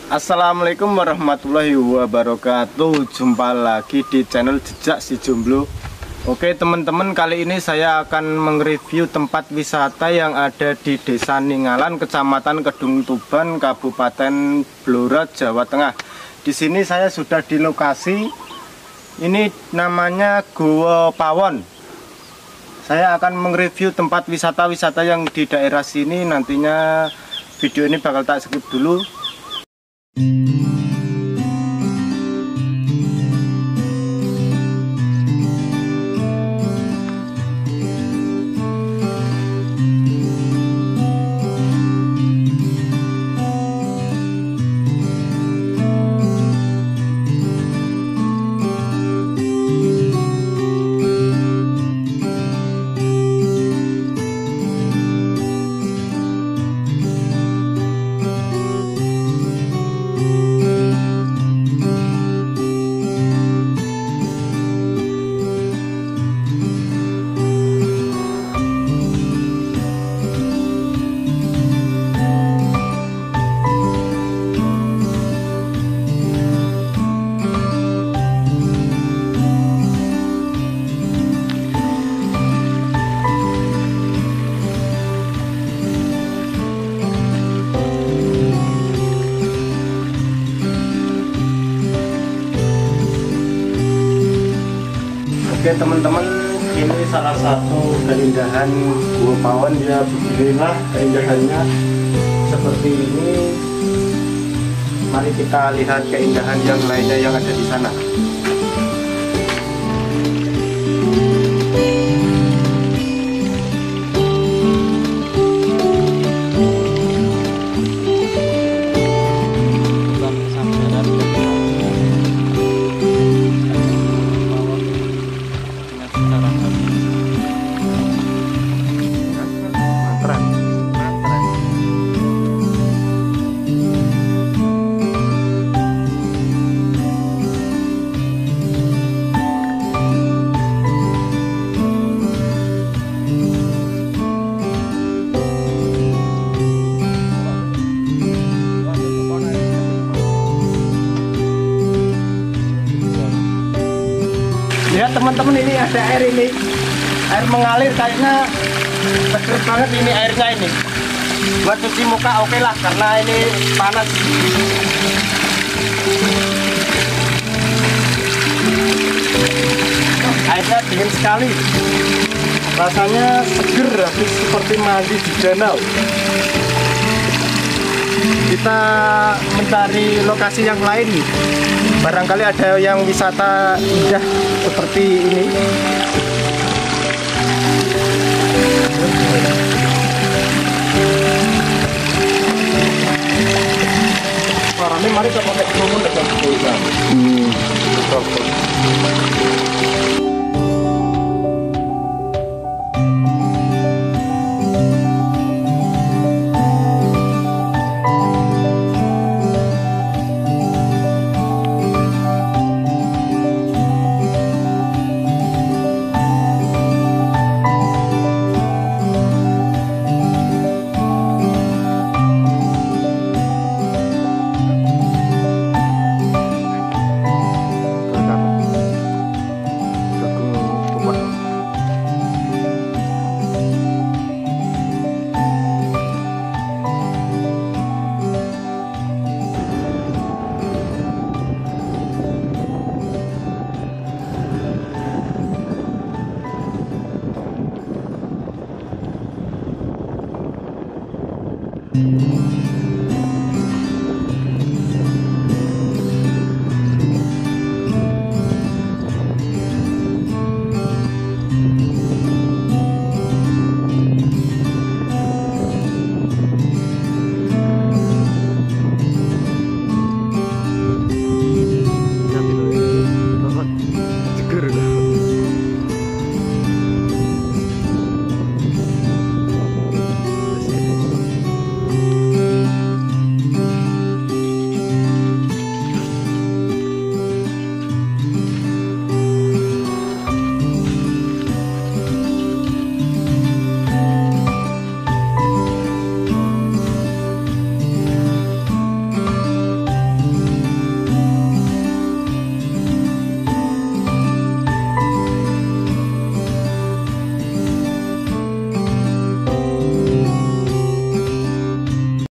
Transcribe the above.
Assalamualaikum warahmatullahi wabarakatuh. Jumpa lagi di channel Jejak Si Jomblo. Oke teman-teman, kali ini saya akan mereview tempat wisata yang ada di Desa Ningalan, Kecamatan Kedung Tuban, Kabupaten Blora, Jawa Tengah. Di sini saya sudah di lokasi. Ini namanya Goa Pawon. Saya akan mereview tempat wisata-wisata yang di daerah sini. Nantinya video ini bakal tak skip dulu. Oke teman-teman, ini salah satu keindahan Goa Pawon ya. Beginilah keindahannya seperti ini. Mari kita lihat keindahan yang lainnya yang ada di sana. Lihat teman-teman, ini ada air, ini air mengalir, kayaknya seger banget ini airnya. Ini buat cuci muka oke lah, karena ini panas. Airnya dingin sekali, rasanya seger, habis seperti mandi di danau. Kita mencari lokasi yang lain, barangkali ada yang wisata indah seperti ini. Suaranya mari kita pakai kerumunan dan